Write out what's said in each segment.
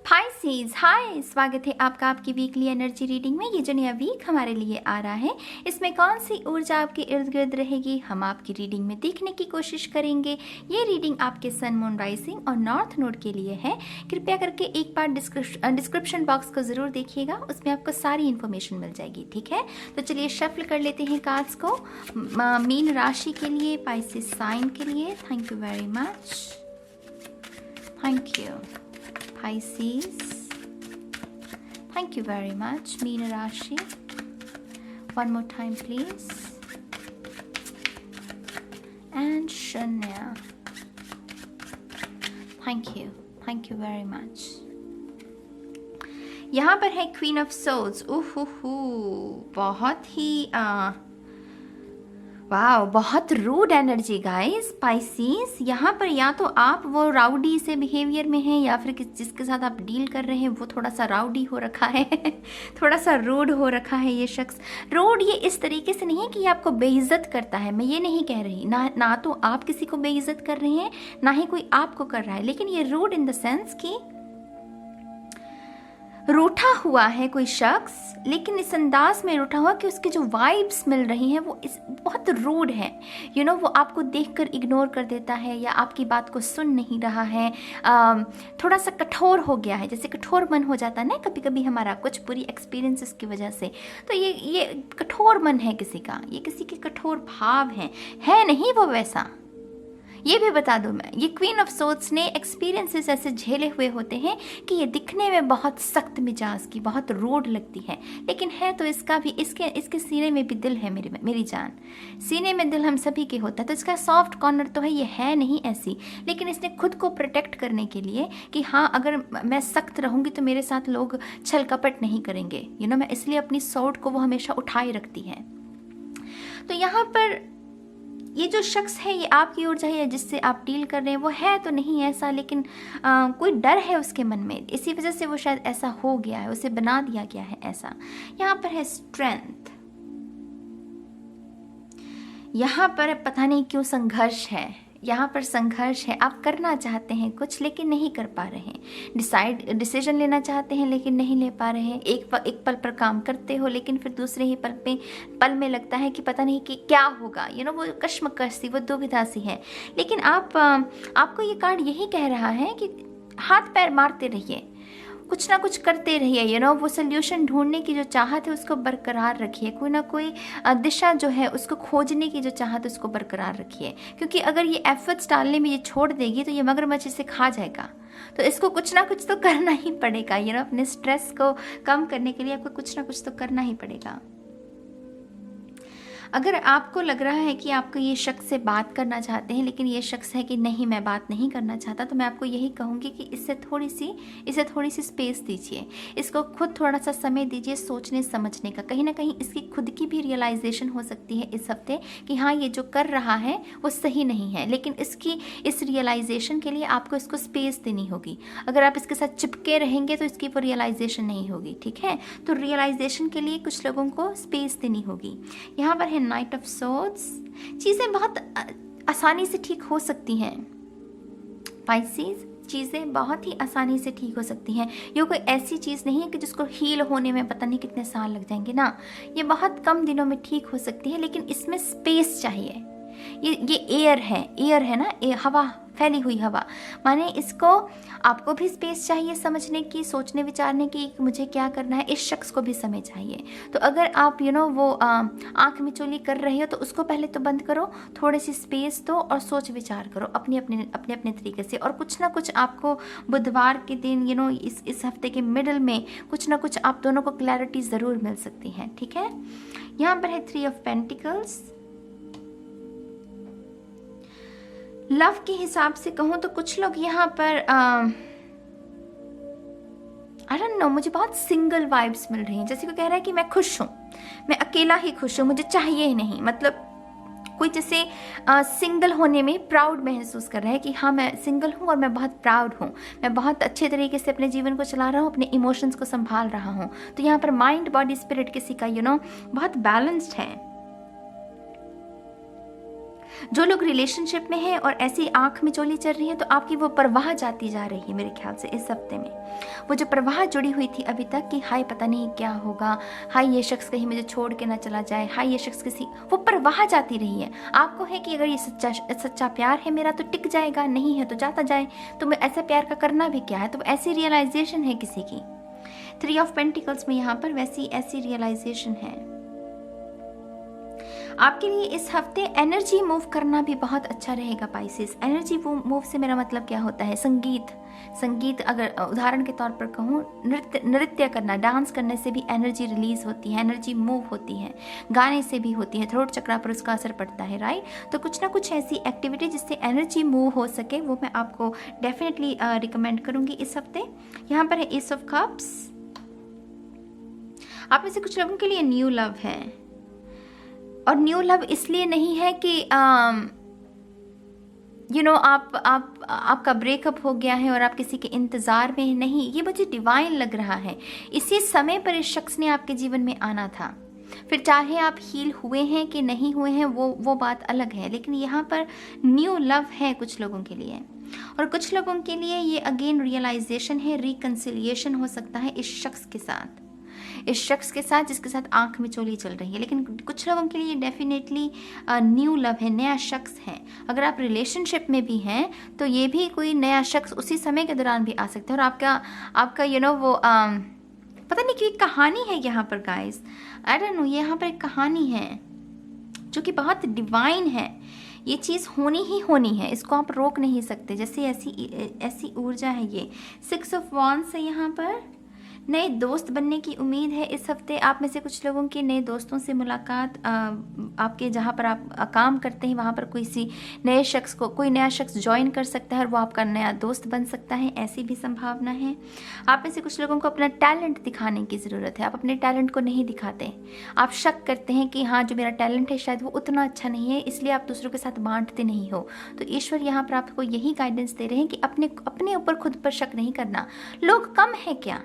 Pisces, हाय, स्वागत है आपका आपकी वीकली एनर्जी रीडिंग में। ये जो नया वीक हमारे लिए आ रहा है, इसमें कौन सी ऊर्जा आपके इर्द गिर्द रहेगी, हम आपकी रीडिंग में देखने की कोशिश करेंगे। ये रीडिंग आपके सन, मून, राइजिंग और नॉर्थ नोड के लिए है। कृपया करके एक बार डिस्क्रिप्शन बॉक्स को ज़रूर देखिएगा, उसमें आपको सारी इन्फॉर्मेशन मिल जाएगी। ठीक है, तो चलिए शफल कर लेते हैं कार्ड्स को। मीन राशि के लिए, पाइसेस साइन के लिए। Thank you very much, thank you Pisces, thank you very much. Meena Rashi, one more time please. And Shanya, thank you very much. यहाँ पर है क्वीन ऑफ सोल्स। बहुत ही वाह, बहुत रूड एनर्जी गाइस। पाइसेस, यहाँ पर या तो आप वो राउडी से बिहेवियर में हैं, या फिर जिसके साथ आप डील कर रहे हैं वो थोड़ा सा राउडी हो रखा है थोड़ा सा रूड हो रखा है ये शख्स। रूड ये इस तरीके से नहीं है कि ये आपको बेइज्जत करता है, मैं ये नहीं कह रही, ना तो आप किसी को बेइज्जत कर रहे हैं, ना ही कोई आपको कर रहा है, लेकिन ये रूड इन द सेंस कि रूठा हुआ है कोई शख्स, लेकिन इस अंदाज में रूठा हुआ कि उसकी जो वाइब्स मिल रही हैं वो बहुत रूड है। वो आपको देखकर इग्नोर कर देता है, या आपकी बात को सुन नहीं रहा है, थोड़ा सा कठोर हो गया है। जैसे कठोर मन हो जाता है ना कभी कभी हमारा, कुछ बुरी एक्सपीरियंसेस की वजह से। तो ये कठोर मन है किसी का, ये किसी के कठोर भाव है नहीं वो वैसा। ये भी बता दूं मैं, ये क्वीन ऑफ सोल्स ने एक्सपीरियंसेस ऐसे झेले हुए होते हैं कि ये दिखने में बहुत सख्त मिजाज की, बहुत रूड लगती है, लेकिन है तो इसका भी, इसके सीने में भी दिल है। मेरी जान, सीने में दिल हम सभी के होता है, तो इसका सॉफ्ट कॉर्नर तो है, ये है नहीं ऐसी, लेकिन इसने खुद को प्रोटेक्ट करने के लिए कि हाँ, अगर मैं सख्त रहूँगी तो मेरे साथ लोग छल कपट नहीं करेंगे। मैं इसलिए अपनी सॉर्ट को वो हमेशा उठाए रखती है। तो यहाँ पर ये जो शख्स है, ये आपकी ऊर्जा है जिससे आप डील कर रहे हैं, वो है तो नहीं ऐसा, लेकिन कोई डर है उसके मन में, इसी वजह से वो शायद ऐसा हो गया है, उसे बना दिया गया है ऐसा। यहाँ पर है स्ट्रेंथ, यहाँ पर पता नहीं क्यों संघर्ष है, यहाँ पर संघर्ष है। आप करना चाहते हैं कुछ लेकिन नहीं कर पा रहे हैं, डिसीजन लेना चाहते हैं लेकिन नहीं ले पा रहे हैं। एक पल पर काम करते हो, लेकिन फिर दूसरे ही पल में लगता है कि पता नहीं कि क्या होगा। वो कश्मकश सी, वो दुविधा सी है। लेकिन आपको ये कार्ड यही कह रहा है कि हाथ पैर मारते रहिए, कुछ ना कुछ करते रहिए। वो सोल्यूशन ढूंढने की जो चाहत है उसको बरकरार रखिए, कोई ना कोई दिशा जो है उसको खोजने की जो चाहत है उसको बरकरार रखिए, क्योंकि अगर ये एफर्ट्स डालने में ये छोड़ देगी तो ये मगरमच्छ इसे खा जाएगा। तो इसको कुछ ना कुछ तो करना ही पड़ेगा। अपने स्ट्रेस को कम करने के लिए आपको कुछ ना कुछ तो करना ही पड़ेगा। अगर आपको लग रहा है कि आपको ये शख्स से बात करना चाहते हैं, लेकिन ये शख्स है कि नहीं, मैं बात नहीं करना चाहता, तो मैं आपको यही कहूँगी कि इसे थोड़ी सी स्पेस दीजिए, इसको खुद थोड़ा सा समय दीजिए सोचने समझने का। कहीं ना कहीं इसकी खुद की भी रियलाइजेशन हो सकती है इस हफ्ते कि हाँ, ये जो कर रहा है वो सही नहीं है, लेकिन इस रियलाइजेशन के लिए आपको इसको स्पेस देनी होगी। अगर आप इसके साथ चिपके रहेंगे तो इसकी वो रियलाइजेशन नहीं होगी। ठीक है, तो रियलाइजेशन के लिए कुछ लोगों को स्पेस देनी होगी। यहाँ पर है नाइट ऑफ सोर्ड्स। चीजें बहुत आसानी से ठीक हो सकती हैं पाइसेस, चीज़ें बहुत ही आसानी से ठीक हो सकती हैं। ये कोई ऐसी चीज़ नहीं है कि जिसको हील होने में पता नहीं कितने साल लग जाएंगे ना, ये बहुत कम दिनों में ठीक हो सकती है, लेकिन इसमें स्पेस चाहिए। ये एयर है ना, हवा, फैली हुई हवा, माने इसको आपको भी स्पेस चाहिए समझने की, सोचने विचारने की कि मुझे क्या करना है। इस शख्स को भी समय चाहिए। तो अगर आप वो आंख मिचौली कर रहे हो तो उसको पहले तो बंद करो, थोड़ी सी स्पेस दो और सोच विचार करो अपने अपने तरीके से। और कुछ ना कुछ आपको बुधवार के दिन इस हफ्ते के मिडल में कुछ ना कुछ आप दोनों को क्लैरिटी ज़रूर मिल सकती है। ठीक है, यहाँ पर है 3 ऑफ पेंटिकल्स। लव के हिसाब से कहूँ तो कुछ लोग यहाँ पर आई डोंट नो, मुझे बहुत सिंगल वाइब्स मिल रही हैं। जैसे कोई कह रहा है कि मैं खुश हूँ, मैं अकेला ही खुश हूँ, मुझे चाहिए ही नहीं। मतलब कोई जैसे सिंगल होने में प्राउड महसूस कर रहा है कि हाँ, मैं सिंगल हूँ और मैं बहुत प्राउड हूँ, मैं बहुत अच्छे तरीके से अपने जीवन को चला रहा हूँ, अपने इमोशंस को संभाल रहा हूँ। तो यहाँ पर माइंड, बॉडी, स्पिरिट किसी का बहुत बैलेंस्ड है। जो लोग रिलेशनशिप में हैं और ऐसी आंख में चोली चल रही है, तो आपकी वो परवाह जाती जा रही है मेरे ख्याल से इस हफ्ते में। वो जो परवाह जुड़ी हुई थी अभी तक कि हाय पता नहीं क्या होगा, हाय ये शख्स कहीं मुझे छोड़ के ना चला जाए, हाय ये शख्स किसी, वो परवाह जाती रही है। आपको है कि अगर ये सच्चा प्यार है मेरा तो टिक जाएगा, नहीं है तो जाता जाए, तो मैं ऐसा प्यार का करना भी क्या है। तो ऐसी रियलाइजेशन है किसी की 3 ऑफ पेंटिकल्स में यहाँ पर, वैसी ऐसी रियलाइजेशन है। आपके लिए इस हफ्ते एनर्जी मूव करना भी बहुत अच्छा रहेगा पाइसेस। एनर्जी मूव से मेरा मतलब क्या होता है, संगीत अगर उदाहरण के तौर पर कहूँ, नृत्य करना, डांस करने से भी एनर्जी रिलीज होती है, एनर्जी मूव होती है, गाने से भी होती है, थ्रोट चक्रा पर उसका असर पड़ता है, राइट। तो कुछ ना कुछ ऐसी एक्टिविटी जिससे एनर्जी मूव हो सके वो मैं आपको डेफिनेटली रिकमेंड करूँगी इस हफ्ते। यहाँ पर है एस ऑफ कप्स। आप में से कुछ लोगों के लिए न्यू लव है, और न्यू लव इसलिए नहीं है कि आपका ब्रेकअप हो गया है और आप किसी के इंतज़ार में हैं, नहीं, ये मुझे डिवाइन लग रहा है। इसी समय पर इस शख्स ने आपके जीवन में आना था। फिर चाहे आप हील हुए हैं कि नहीं हुए हैं वो बात अलग है, लेकिन यहाँ पर न्यू लव है कुछ लोगों के लिए। और कुछ लोगों के लिए ये अगेन रियलाइजेशन है, रिकंसिलिएशन हो सकता है इस शख्स के साथ जिसके साथ आंख में चोली चल रही है। लेकिन कुछ लोगों के लिए डेफिनेटली न्यू लव है, नया शख्स है। अगर आप रिलेशनशिप में भी हैं तो ये भी कोई नया शख्स उसी समय के दौरान भी आ सकता है। और आपका वो पता नहीं कि कहानी है यहाँ पर गाइस, आई डोंट नो, यहाँ पर एक कहानी है जो कि बहुत डिवाइन है। ये चीज़ होनी ही होनी है, इसको आप रोक नहीं सकते। जैसे ऐसी ऊर्जा है ये। 6 ऑफ वॉन्ड्स है यहाँ पर। नए दोस्त बनने की उम्मीद है इस हफ्ते। आप में से कुछ लोगों की नए दोस्तों से मुलाकात, आपके जहाँ पर आप काम करते हैं वहाँ पर कोई नया शख्स ज्वाइन कर सकता है और वो आपका नया दोस्त बन सकता है, ऐसी भी संभावना है। आप में से कुछ लोगों को अपना टैलेंट दिखाने की ज़रूरत है। आप अपने टैलेंट को नहीं दिखाते, आप शक करते हैं कि हाँ जो मेरा टैलेंट है शायद वो उतना अच्छा नहीं है, इसलिए आप दूसरों के साथ बांटते नहीं हो। तो ईश्वर यहाँ पर आपको यही गाइडेंस दे रहे हैं कि अपने ऊपर खुद पर शक नहीं करना। लोग कम है क्या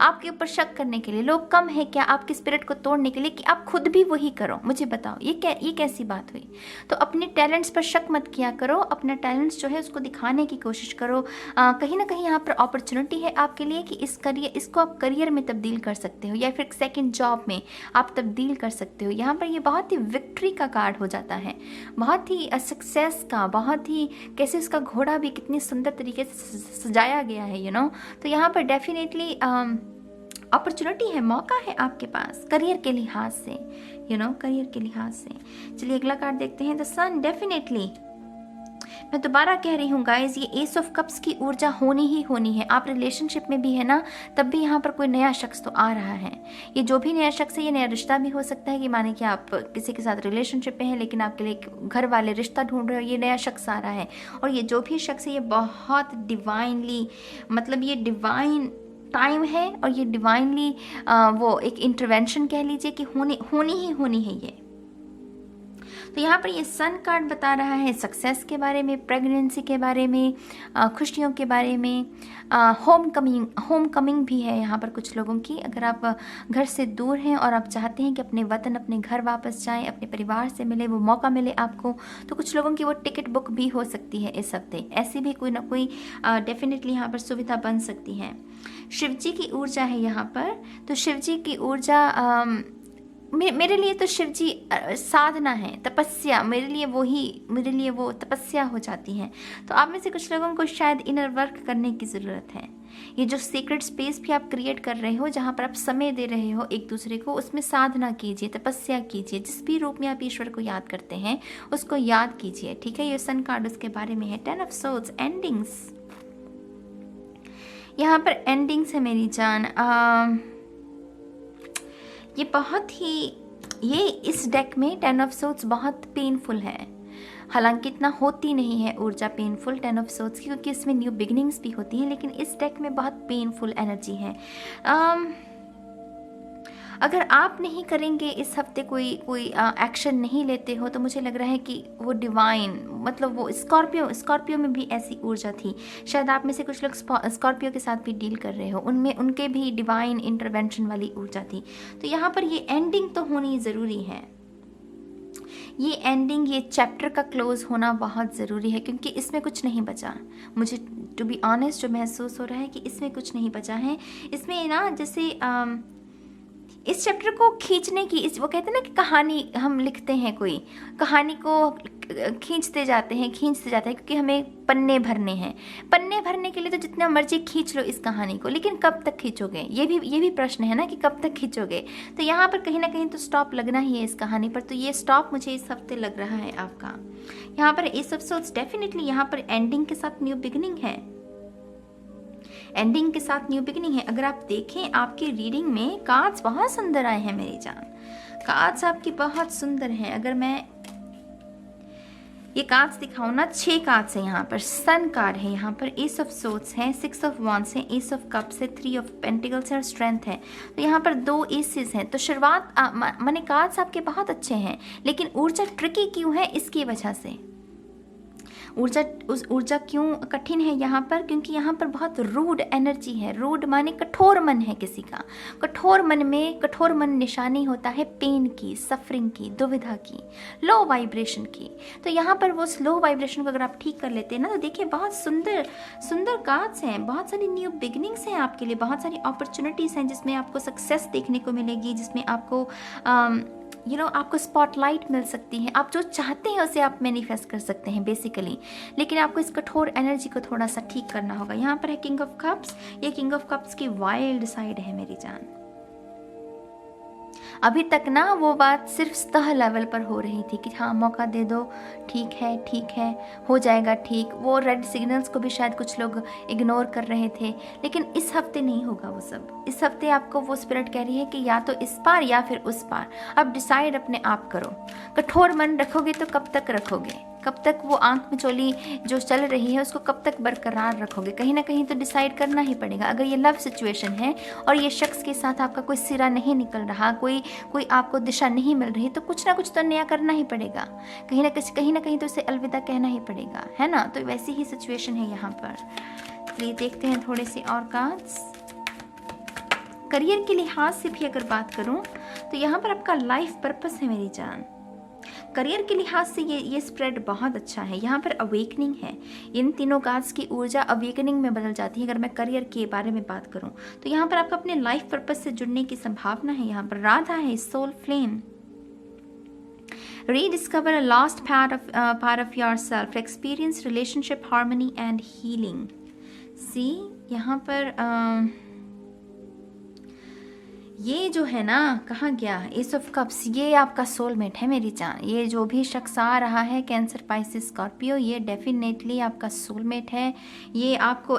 आपके ऊपर शक करने के लिए, लोग कम है क्या आपके स्पिरिट को तोड़ने के लिए कि आप खुद भी वही करो। मुझे बताओ ये कैसी बात हुई। तो अपने टैलेंट्स पर शक मत किया करो, अपना टैलेंट्स जो है उसको दिखाने की कोशिश करो। कहीं ना कहीं यहाँ पर अपॉर्चुनिटी है आपके लिए कि इसको आप करियर में तब्दील कर सकते हो या फिर सेकेंड जॉब में आप तब्दील कर सकते हो। यहाँ पर ये बहुत ही विक्ट्री का कार्ड हो जाता है, बहुत ही सक्सेस का, बहुत ही कैसे उसका घोड़ा भी कितनी सुंदर तरीके से सजाया गया है तो यहाँ पर डेफिनेटली अपॉर्चुनिटी है, मौका है आपके पास करियर के लिहाज से, करियर के लिहाज से। चलिए अगला कार्ड देखते हैं, द सन। डेफिनेटली मैं दोबारा कह रही हूँ गाइज, ये एस ऑफ कप्स की ऊर्जा होनी ही होनी है। आप रिलेशनशिप में भी है ना, तब भी यहाँ पर कोई नया शख्स तो आ रहा है। ये जो भी नया शख्स है, ये नया रिश्ता भी हो सकता है कि माने कि आप किसी के साथ रिलेशनशिप में हैं लेकिन आपके लिए घर वाले रिश्ता ढूंढ रहे हो, ये नया शख्स आ रहा है। और ये जो भी शख्स है ये बहुत डिवाइनली, मतलब ये डिवाइन टाइम है और ये डिवाइनली वो एक इंटरवेंशन कह लीजिए कि होनी ही होनी है ये। तो यहाँ पर ये सन कार्ड बता रहा है सक्सेस के बारे में, प्रेगनेंसी के बारे में, खुशियों के बारे में, होम कमिंग भी है यहाँ पर कुछ लोगों की। अगर आप घर से दूर हैं और आप चाहते हैं कि अपने वतन, अपने घर वापस जाएं, अपने परिवार से मिले, वो मौका मिले आपको, तो कुछ लोगों की वो टिकट बुक भी हो सकती है इस हफ्ते। ऐसी भी कोई ना कोई डेफिनेटली यहाँ पर सुविधा बन सकती है। शिवजी की ऊर्जा है यहाँ पर। तो शिवजी की ऊर्जा मेरे लिए तो शिवजी साधना है, तपस्या, मेरे लिए वो तपस्या हो जाती है। तो आप में से कुछ लोगों को शायद इनर वर्क करने की ज़रूरत है। ये जो सीक्रेट स्पेस भी आप क्रिएट कर रहे हो, जहाँ पर आप समय दे रहे हो एक दूसरे को, उसमें साधना कीजिए, तपस्या कीजिए। जिस भी रूप में आप ईश्वर को याद करते हैं उसको याद कीजिए, ठीक है। ये सन कार्ड उसके बारे में है। 10 ऑफ सोर्ड्स, एंडिंग्स। यहाँ पर एंडिंग्स है मेरी जान। ये इस डेक में 10 ऑफ सोर्ड्स बहुत पेनफुल है। हालांकि इतना होती नहीं है ऊर्जा पेनफुल 10 ऑफ सोर्ड्स की, क्योंकि इसमें न्यू बिगिनिंग्स भी होती हैं, लेकिन इस डेक में बहुत पेनफुल एनर्जी है। अगर आप नहीं करेंगे इस हफ्ते कोई एक्शन नहीं लेते हो, तो मुझे लग रहा है कि वो डिवाइन, मतलब वो स्कॉर्पियो में भी ऐसी ऊर्जा थी। शायद आप में से कुछ लोग स्कॉर्पियो के साथ भी डील कर रहे हो, उनके भी डिवाइन इंटरवेंशन वाली ऊर्जा थी। तो यहाँ पर ये एंडिंग तो होनी ज़रूरी है। ये एंडिंग, ये चैप्टर का क्लोज होना बहुत ज़रूरी है, क्योंकि इसमें कुछ नहीं बचा। मुझे टू बी ऑनेस्ट जो महसूस हो रहा है कि इसमें कुछ नहीं बचा है। इसमें ना जैसे इस चैप्टर को खींचने की, इस वो कहते हैं ना कि कहानी हम लिखते हैं, कोई कहानी को खींचते जाते हैं क्योंकि हमें पन्ने भरने हैं। पन्ने भरने के लिए तो जितना मर्जी खींच लो इस कहानी को, लेकिन कब तक खींचोगे? ये भी प्रश्न है ना कि कब तक खींचोगे। तो यहाँ पर कहीं ना कहीं तो स्टॉप लगना ही है इस कहानी पर। तो ये स्टॉप मुझे इस हफ्ते लग रहा है आपका। यहाँ पर इस एपिसोड डेफिनेटली यहाँ पर एंडिंग के साथ न्यू बिगिनिंग है, एंडिंग के साथ न्यू बिगिनिंग है। अगर आप देखें आपकी रीडिंग में कार्ड्स बहुत सुंदर आए हैं मेरी जान, कार्ड्स आपकी बहुत सुंदर हैं। अगर मैं ये कार्ड्स दिखाऊं ना, 6 कार्ड्स है यहाँ पर। सन कार्ड है यहाँ पर, एस ऑफ सोर्ड्स है, 6 ऑफ वॉन्ड्स है, एस ऑफ कप्स है, 3 ऑफ पेंटिकल्स है और स्ट्रेंथ है। तो यहाँ पर 2 एसेस हैं। तो शुरुआत माने कार्ड्स आपके बहुत अच्छे हैं, लेकिन ऊर्जा ट्रिकी क्यों है? इसकी वजह से ऊर्जा क्यों कठिन है यहाँ पर? क्योंकि यहाँ पर बहुत रूड एनर्जी है। रूड माने कठोर मन है किसी का। कठोर मन निशानी होता है पेन की, सफरिंग की, दुविधा की, लो वाइब्रेशन की। तो यहाँ पर वो स्लो वाइब्रेशन को अगर आप ठीक कर लेते हैं ना, तो देखिए बहुत सुंदर कार्ड्स हैं, बहुत सारी न्यू बिगिनिंग्स हैं आपके लिए, बहुत सारी अपॉर्चुनिटीज़ हैं जिसमें आपको सक्सेस देखने को मिलेगी, जिसमें आपको आपको स्पॉटलाइट मिल सकती है। आप जो चाहते हैं उसे आप मैनिफेस्ट कर सकते हैं बेसिकली, लेकिन आपको इस कठोर एनर्जी को थोड़ा सा ठीक करना होगा। यहाँ पर है किंग ऑफ कप्स। ये किंग ऑफ कप्स की वाइल्ड साइड है मेरी जान। अभी तक ना वो बात सिर्फ सतह लेवल पर हो रही थी कि हाँ मौका दे दो, ठीक है हो जाएगा ठीक। वो रेड सिग्नल्स को भी शायद कुछ लोग इग्नोर कर रहे थे, लेकिन इस हफ्ते नहीं होगा वो सब। इस हफ्ते आपको वो स्पिरिट कह रही है कि या तो इस पार या फिर उस पार। अब डिसाइड अपने आप करो। कठोर मन रखोगे तो कब तक रखोगे? कब तक वो आंख में चोली जो चल रही है उसको कब तक बरकरार रखोगे? कहीं ना कहीं तो डिसाइड करना ही पड़ेगा। अगर ये लव सिचुएशन है और ये शख्स के साथ आपका कोई सिरा नहीं निकल रहा, कोई आपको दिशा नहीं मिल रही, तो कुछ ना कुछ तो नया करना ही पड़ेगा। कहीं ना कहीं तो इसे अलविदा कहना ही पड़ेगा, है ना? तो वैसी ही सिचुएशन है यहाँ पर। चलिए देखते हैं थोड़े से और कार्ड्स। करियर के लिहाज से भी अगर बात करूँ तो यहाँ पर आपका लाइफ पर्पस है मेरी जान। करियर के लिहाज से ये स्प्रेड बहुत अच्छा है। यहाँ पर अवेकनिंग है। इन तीनों कार्ड्स की ऊर्जा अवेकनिंग में बदल जाती है। अगर मैं करियर के बारे में बात करूँ तो यहाँ पर आपका अपने लाइफ पर्पस से जुड़ने की संभावना है। यहाँ पर राधा है, soul flame. Rediscover a lost part of yourself. Experience relationship harmony and healing. See, यहाँ पर ये जो है ना, कहाँ गया एस ऑफ कप्स? ये आपका सोलमेट है मेरी जान। ये जो भी शख्स आ रहा है, कैंसर, पाइसिस, स्कॉर्पियो, ये डेफिनेटली आपका सोलमेट है। ये आपको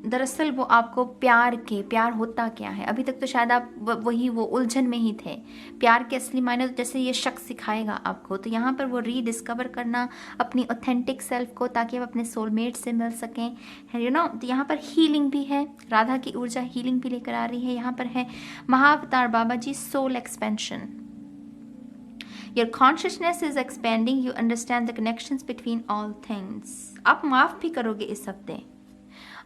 दरअसल वो आपको प्यार होता क्या है? अभी तक तो शायद आप वो उलझन में ही थे। प्यार के असली मायने तो जैसे ये शख्स सिखाएगा आपको। तो यहाँ पर वो रीडिस्कवर करना अपनी ऑथेंटिक सेल्फ को, ताकि आप अपने सोलमेट से मिल सकें, तो यहाँ पर हीलिंग भी है। राधा की ऊर्जा हीलिंग भी लेकर आ रही है। यहाँ पर है Mahavatar Baba ji, soul expansion. Your consciousness is expanding. You understand the connections between all things. आप माफ़ भी करोगे इस हफ्ते।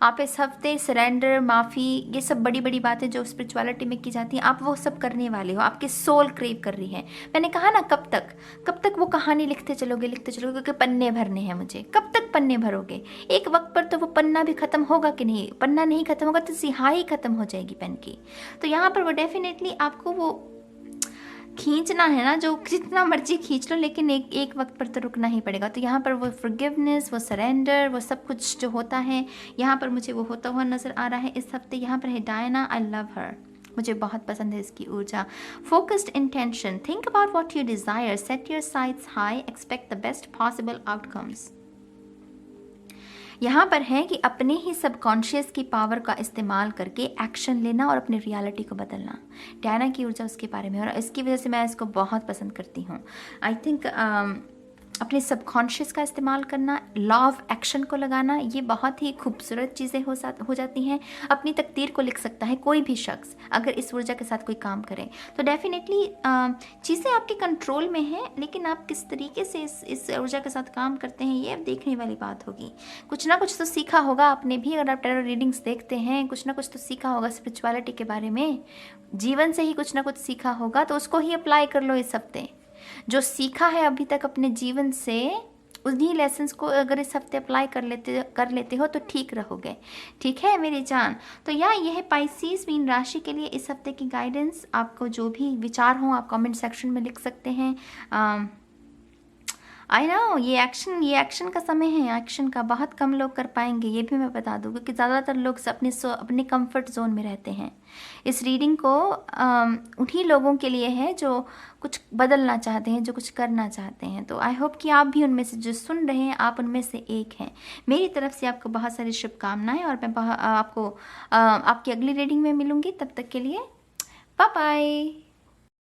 आप इस हफ्ते सरेंडर, माफ़ी, ये सब बड़ी बड़ी बातें जो स्पिरिचुअलिटी में की जाती हैं, आप वो सब करने वाले हो। आपकी सोल क्रेव कर रही है। मैंने कहा ना, कब तक वो कहानी लिखते चलोगे क्योंकि पन्ने भरने हैं मुझे। कब तक पन्ने भरोगे? एक वक्त पर तो वो पन्ना भी खत्म होगा कि नहीं? पन्ना नहीं खत्म होगा तो सिहाई खत्म हो जाएगी पेन की। तो यहाँ पर वो डेफिनेटली आपको वो खींचना है ना, जो जितना मर्जी खींच लो, लेकिन एक वक्त पर तो रुकना ही पड़ेगा। तो यहाँ पर वो फॉरगिवनेस, वो सरेंडर, वो सब कुछ जो होता है, यहाँ पर मुझे वो होता हुआ नज़र आ रहा है इस हफ्ते। यहाँ पर है डायना, आई लव हर। मुझे बहुत पसंद है इसकी ऊर्जा। Focused intention, think about what you desire, set your sites high, expect the best possible outcomes. यहाँ पर है कि अपने ही सबकॉन्शियस की पावर का इस्तेमाल करके एक्शन लेना और अपनी रियलिटी को बदलना। डायना की ऊर्जा उसके बारे में, और इसकी वजह से मैं इसको बहुत पसंद करती हूँ। आई थिंक अपने सबकॉन्शियस का इस्तेमाल करना, लॉ ऑफ एक्शन को लगाना, ये बहुत ही खूबसूरत चीज़ें हो जाती हैं। अपनी तकदीर को लिख सकता है कोई भी शख्स अगर इस ऊर्जा के साथ कोई काम करे। तो डेफिनेटली चीज़ें आपके कंट्रोल में हैं, लेकिन आप किस तरीके से इस ऊर्जा के साथ काम करते हैं, ये अब देखने वाली बात होगी। कुछ ना कुछ तो सीखा होगा आपने भी। अगर आप टेरर रीडिंग्स देखते हैं, कुछ ना कुछ तो सीखा होगा स्पिरिचुअलिटी के बारे में। जीवन से ही कुछ ना कुछ सीखा होगा, तो उसको ही अप्लाई कर लो इस हफ्ते। जो सीखा है अभी तक अपने जीवन से, उन्हीं लेसन्स को अगर इस हफ्ते अप्लाई कर लेते हो तो ठीक रहोगे। ठीक है मेरी जान। तो ये है पाइसेस मीन राशि के लिए इस हफ्ते की गाइडेंस। आपको जो भी विचार हो आप कमेंट सेक्शन में लिख सकते हैं। आई नो ये एक्शन का समय है, एक्शन का बहुत कम लोग कर पाएंगे, ये भी मैं बता दूँ, क्योंकि ज़्यादातर लोग अपने कंफर्ट जोन में रहते हैं। इस रीडिंग को उन्हीं लोगों के लिए है जो कुछ बदलना चाहते हैं, जो कुछ करना चाहते हैं। तो आई होप कि आप भी उनमें से जो सुन रहे हैं आप उनमें से एक हैं। मेरी तरफ से आपको बहुत सारी शुभकामनाएं, और मैं आपको आपकी अगली रीडिंग में मिलूँगी। तब तक के लिए बाय बाय।